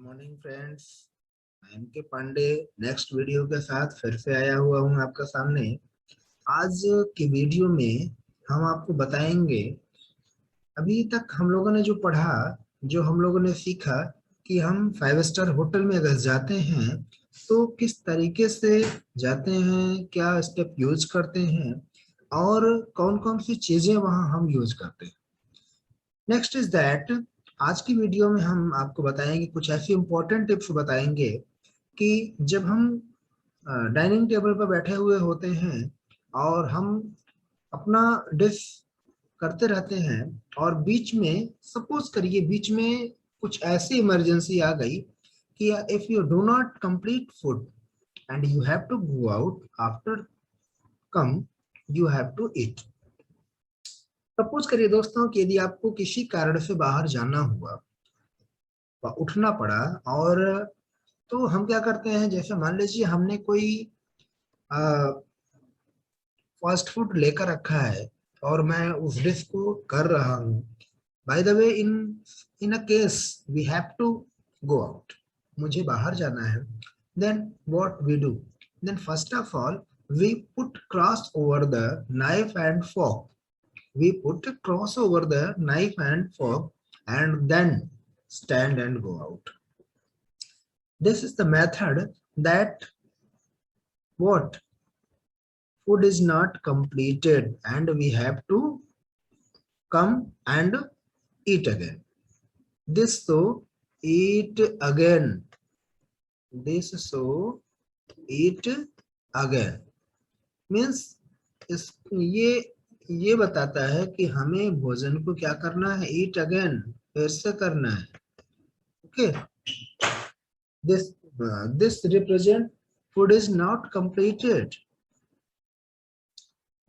Morning friends. I am के Pandey next video के साथ फिर से आया हुआ हूँ आपका सामने। आज की वीडियो में हम आपको बताएंगे, अभी तक हम लोगों ने जो पढ़ा, जो हम लोगों ने सीखा कि हम 5 स्टार होटल में अगर जाते हैं तो किस तरीके से जाते हैं, क्या स्टेप यूज करते हैं और कौन कौन सी चीजें वहां हम यूज करते हैं। नेक्स्ट इज दैट, आज की वीडियो में हम आपको बताएंगे, कुछ ऐसी इंपॉर्टेंट टिप्स बताएंगे कि जब हम डाइनिंग टेबल पर बैठे हुए होते हैं और हम अपना डिश करते रहते हैं और बीच में, सपोज करिए बीच में कुछ ऐसी इमरजेंसी आ गई कि if you do not complete food and you have to go out after come, you have to eat. Suppose करिए दोस्तों कि यदि आपको किसी कारण से बाहर जाना हुआ, उठना पड़ा, और तो हम क्या करते हैं, जैसे मान लीजिए हमने कोई फास्ट फूड लेकर रखा है और मैं उस डिश को कर रहा हूँ। By the way, in in a case we have to go out, मुझे बाहर जाना है, then what we do, then first of all we put cross over the knife and fork, we put a cross over the knife and fork and then stand and go out. This is the method that what food is not completed and we have to come and eat again. This so eat again. This so eat again means इस ये बताता है कि हमें भोजन को क्या करना है, ईट अगेन, फिर से करना है। Okay, this represent food is not completed.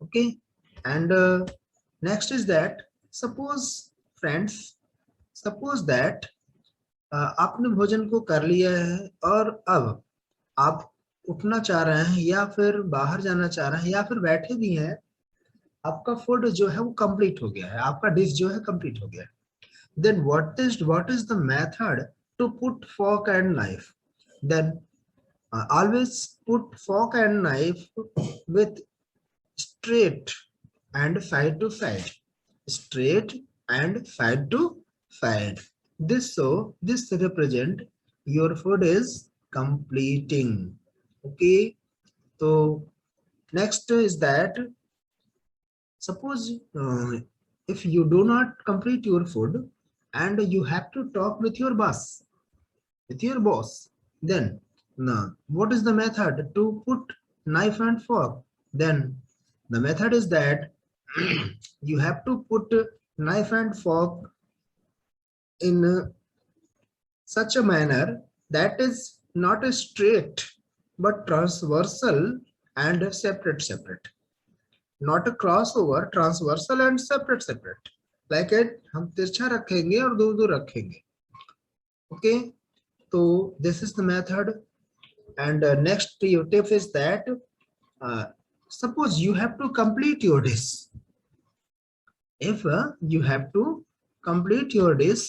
Okay, and next is that, suppose friends, suppose that आपने भोजन को कर लिया है और अब आप उठना चाह रहे हैं या फिर बाहर जाना चाह रहे हैं या फिर बैठे भी हैं, आपका फूड जो है वो कंप्लीट हो गया है, आपका डिश जो है कंप्लीट हो गया है। then what is the method to put fork and knife? Then always put fork and knife with straight and side to side, straight and side to side. This represent your food is completing. Okay, so next is that, suppose if you do not complete your food and you have to talk with your boss, then now what is the method to put knife and fork? Then the method is that you have to put knife and fork in such a manner that is not a straight but transversal and separate, not a crossover, transversal and separate, like it हम तिरछा रखेंगे और दूर दूर रखेंगे। Okay, so this is the method. And next your tip is that, suppose you have to complete your dish. If you have to complete your dish,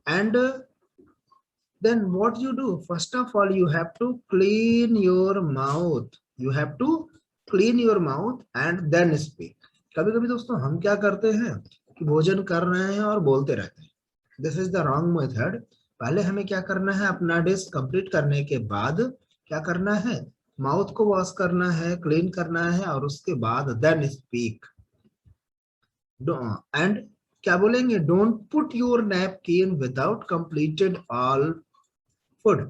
and then what you do, first of all you have to clean your mouth, you have to clean your mouth and then speak. कभी कभी दोस्तों हम क्या करते हैं कि भोजन कर रहे हैं और बोलते रहते हैं। This is the wrong method. पहले हमें क्या करना है, अपना डिश कंप्लीट करने के बाद क्या करना है, माउथ को वॉश करना है, क्लीन करना है, और उसके बाद देन स्पीक। एंड क्या बोलेंगे, don't put your napkin without completed all food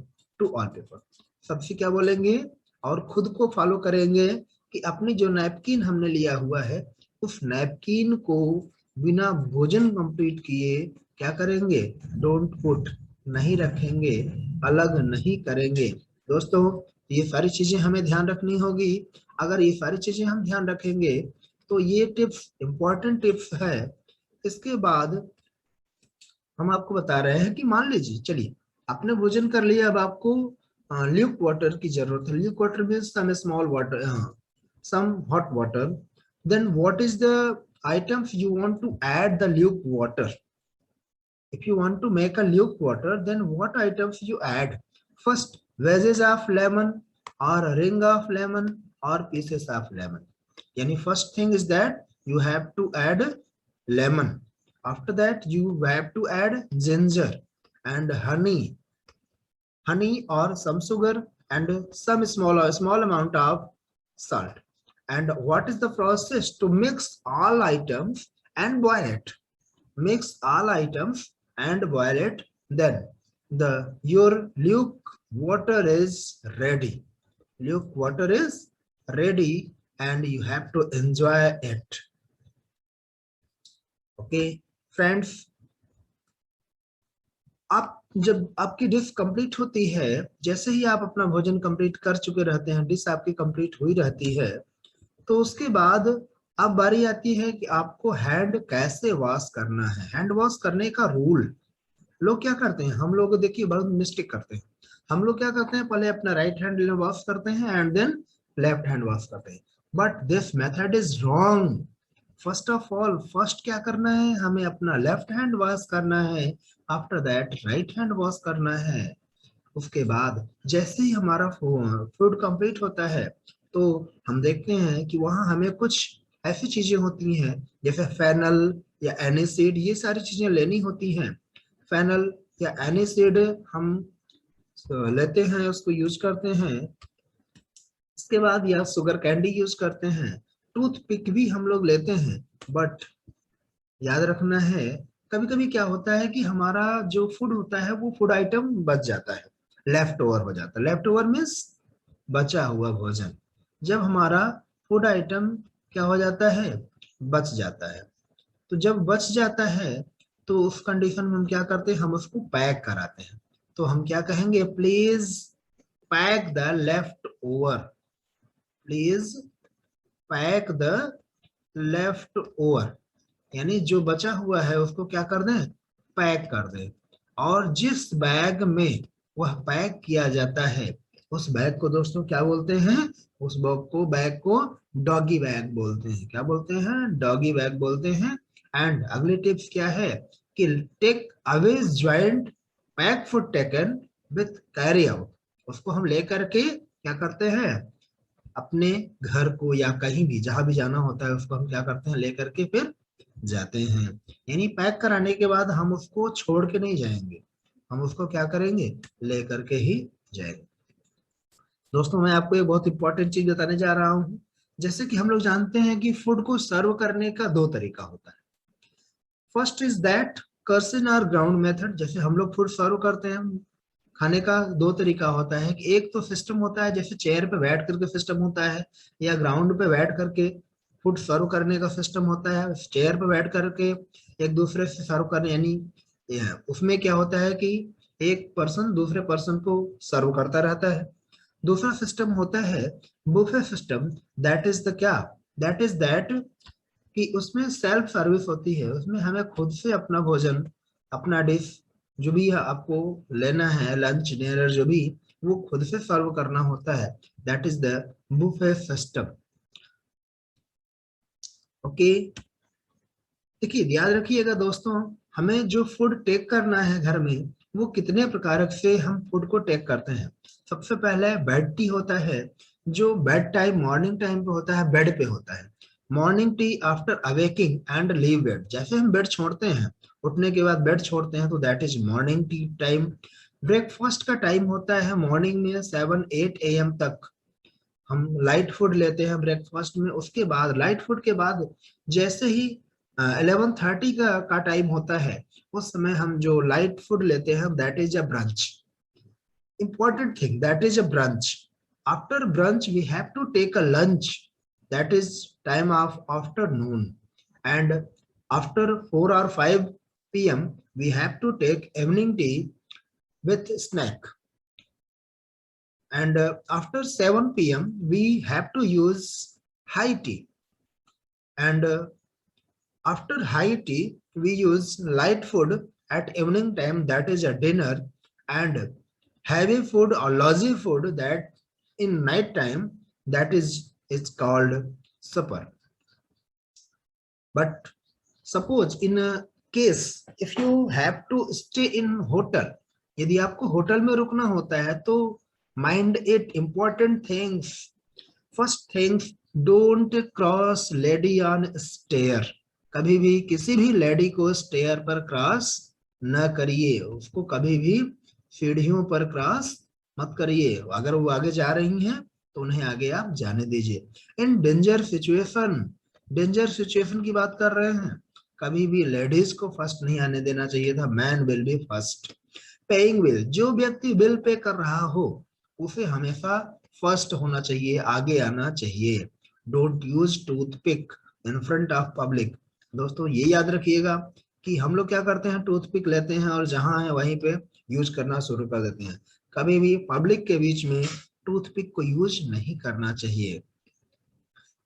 to all people. सबसे क्या बोलेंगे और खुद को फॉलो करेंगे कि अपनी जो नैपकिन हमने लिया हुआ है उस नैपकिन को बिना भोजन कंप्लीट किए क्या करेंगे, डोंट पुट, नहीं रखेंगे, अलग नहीं करेंगे। दोस्तों ये सारी चीजें हमें ध्यान रखनी होगी। अगर ये सारी चीजें हम ध्यान रखेंगे तो ये टिप्स इंपॉर्टेंट टिप्स है। इसके बाद हम आपको बता रहे हैं कि मान लीजिए, चलिए आपने भोजन कर लिया, अब आपको ल्यूक वाटर की जरूरत है। Luke water means some small water, some hot water. Then what is the items you want to add the luke water? If you want to make a luke water, then what items you add? First, wedges of lemon or a ring of lemon or pieces of lemon. Yani first thing is that you have to add lemon. After that, you have to add ginger and honey or some sugar and some small amount of salt. And what is the process? To mix all items and boil it. Mix all items and boil it. Then your luke water is ready. Luke water is ready and you have to enjoy it. Okay, friends. आप जब आपकी dish complete होती है, जैसे ही आप अपना भोजन complete कर चुके रहते हैं, डिश आपकी कंप्लीट हुई रहती है, तो उसके बाद अब बारी आती है कि आपको हैंड कैसे वॉश करना है। हैंड वॉश करने का रूल, लोग क्या करते हैं, हम लोग देखिए बहुत मिस्टेक करते हैं। हम लोग क्या करते हैं, पहले अपना राइट हैंड वॉश करते हैं and then left hand wash करते हैं, but this method is wrong. First of all, first क्या करना है, हमें अपना लेफ्ट हैंड वॉश करना है, after that right hand wash करना है। उसके बाद जैसे ही हमारा फूड कंप्लीट होता है, तो हम देखते हैं कि वहां हमें कुछ ऐसी चीजें होती हैं जैसे फेनल या एनिसिड, ये सारी चीजें लेनी होती हैं। फेनल या एनिसिड हम लेते हैं, उसको यूज करते हैं। इसके बाद या शुगर कैंडी यूज करते हैं, टूथ पिक भी हम लोग लेते हैं। बट याद रखना है, कभी कभी क्या होता है कि हमारा जो फूड होता है वो फूड आइटम बच जाता है, लेफ्ट ओवर हो जाता है। लेफ्ट ओवर मीन्स बचा हुआ भोजन। जब हमारा फूड आइटम क्या हो जाता है, बच जाता है, तो जब बच जाता है तो उस कंडीशन में हम क्या करते हैं, हम उसको पैक कराते हैं। तो हम क्या कहेंगे, please pack the left over, please pack the left over, यानी जो बचा हुआ है उसको क्या कर दें, पैक कर दें। और जिस बैग में वह पैक किया जाता है, उस बैग को दोस्तों क्या बोलते हैं, उस बैग को डॉगी बैग बोलते हैं। क्या बोलते हैं, डॉगी बैग बोलते हैं। एंड अगली टिप्स क्या है कि takeaways joint pack food taken with carry out, उसको हम लेकर के क्या करते हैं, अपने घर को या कहीं भी जहां भी जाना होता है उसको हम क्या करते हैं, लेकर के फिर जाते हैं। यानी पैक कराने के बाद हम उसको छोड़ के नहीं जाएंगे, हम उसको क्या करेंगे, लेकर के ही जाएंगे। दोस्तों मैं आपको एक बहुत इंपॉर्टेंट चीज बताने जा रहा हूं। जैसे कि हम लोग जानते हैं कि फूड को सर्व करने का दो तरीका होता है। फर्स्ट इज दैट कर्सन और ग्राउंड मेथड। जैसे हम लोग फूड सर्व करते हैं, खाने का दो तरीका होता है कि एक तो सिस्टम होता है जैसे चेयर पे बैठ करके सिस्टम होता है, या ग्राउंड पे बैठ करके फूड सर्व करने का सिस्टम होता है। चेयर पे बैठ करके एक दूसरे से सर्व करने, यानी उसमें क्या होता है कि एक पर्सन दूसरे पर्सन को सर्व करता रहता है। दूसरा सिस्टम होता है buffet system. That is the क्या, दैट इज दैट कि उसमें सेल्फ सर्विस होती है, उसमें हमें खुद से अपना भोजन, अपना डिश जो भी आपको लेना है, लंच डिनर जो भी, वो खुद से सर्व करना होता है। That is the buffet system. Okay, देखिए याद रखिएगा दोस्तों, हमें जो फूड टेक करना है घर में, वो कितने प्रकार से हम फूड को टेक करते हैं। सबसे पहले बेड टी होता है, जो बेड टाइम मॉर्निंग टाइम पे होता है, बेड पे होता है। Morning tea after awaking and leave bed, जैसे हम बेड छोड़ते हैं, उठने के बाद बेड छोड़ते हैं, तो that is morning tea time. Breakfast का टाइम होता है मॉर्निंग में 7-8 AM तक, हम लाइट फूड लेते हैं ब्रेकफास्ट में। उसके बाद लाइट फूड के बाद जैसे ही 11:30 का टाइम होता है, उस समय हम जो लाइट फूड लेते हैं, that is a brunch. Important thing, that is a brunch. After brunch we have to take a lunch, that is time of afternoon. And after 4 or 5 PM we have to take evening tea with snack. And after 7 PM we have to use high tea. And after high tea we use light food at evening time, that is a dinner. And heavy food or lousy food that in night time, that is it's called supper. But suppose in case if you have to stay in hotel, यदि आपको hotel में रुकना होता है तो mind it important things. First things, don't cross lady on stair, कभी भी किसी भी लेडी को स्टेयर पर क्रॉस न करिए, उसको कभी भी सीढ़ियों पर क्रॉस मत करिए। अगर वो आगे जा रही हैं तो उन्हें आगे आप जाने दीजिए। In danger situation, danger situation की बात कर रहे हैं, कभी भी लेडीज को फर्स्ट नहीं आने देना चाहिए था, man will be first. Paying bill, जो व्यक्ति बिल पे कर रहा हो उसे हमेशा फर्स्ट होना चाहिए, आगे आना चाहिए। Don't use toothpick in front of public, दोस्तों ये याद रखिएगा कि हम लोग क्या करते हैं, टूथपिक लेते हैं और जहां है वहीं पे यूज करना शुरू कर देते हैं। कभी भी पब्लिक के बीच में टूथपिक को यूज नहीं करना चाहिए।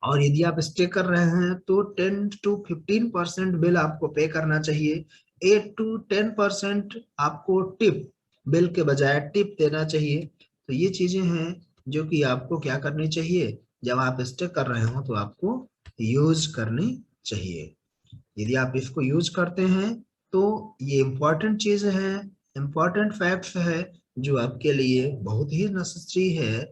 और यदि आप स्टे कर रहे हैं तो 10 to 15% बिल आपको पे करना चाहिए। 8 to 10% आपको टिप, बिल के बजाय टिप देना चाहिए। तो ये चीजें हैं जो कि आपको क्या करनी चाहिए, जब आप स्टे कर रहे हो तो आपको यूज करनी चाहिए। यदि आप इसको यूज करते हैं तो ये इम्पोर्टेंट चीज है, इम्पोर्टेंट फैक्ट्स है जो आपके लिए बहुत ही नेसेसरी है।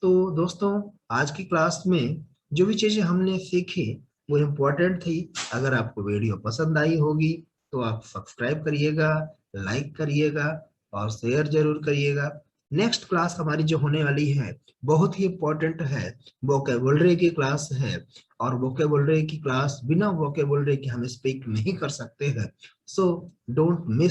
तो दोस्तों आज की क्लास में जो भी चीजें हमने सीखी वो इम्पोर्टेंट थी। अगर आपको वीडियो पसंद आई होगी तो आप सब्सक्राइब करिएगा, लाइक करिएगा और शेयर जरूर करिएगा। नेक्स्ट क्लास हमारी जो होने वाली है बहुत ही इम्पोर्टेंट है, वोकैबुलरी की क्लास है। और वोकैबुलरी की क्लास, बिना वोकैबुलरी के हम स्पीक नहीं कर सकते हैं। So don't miss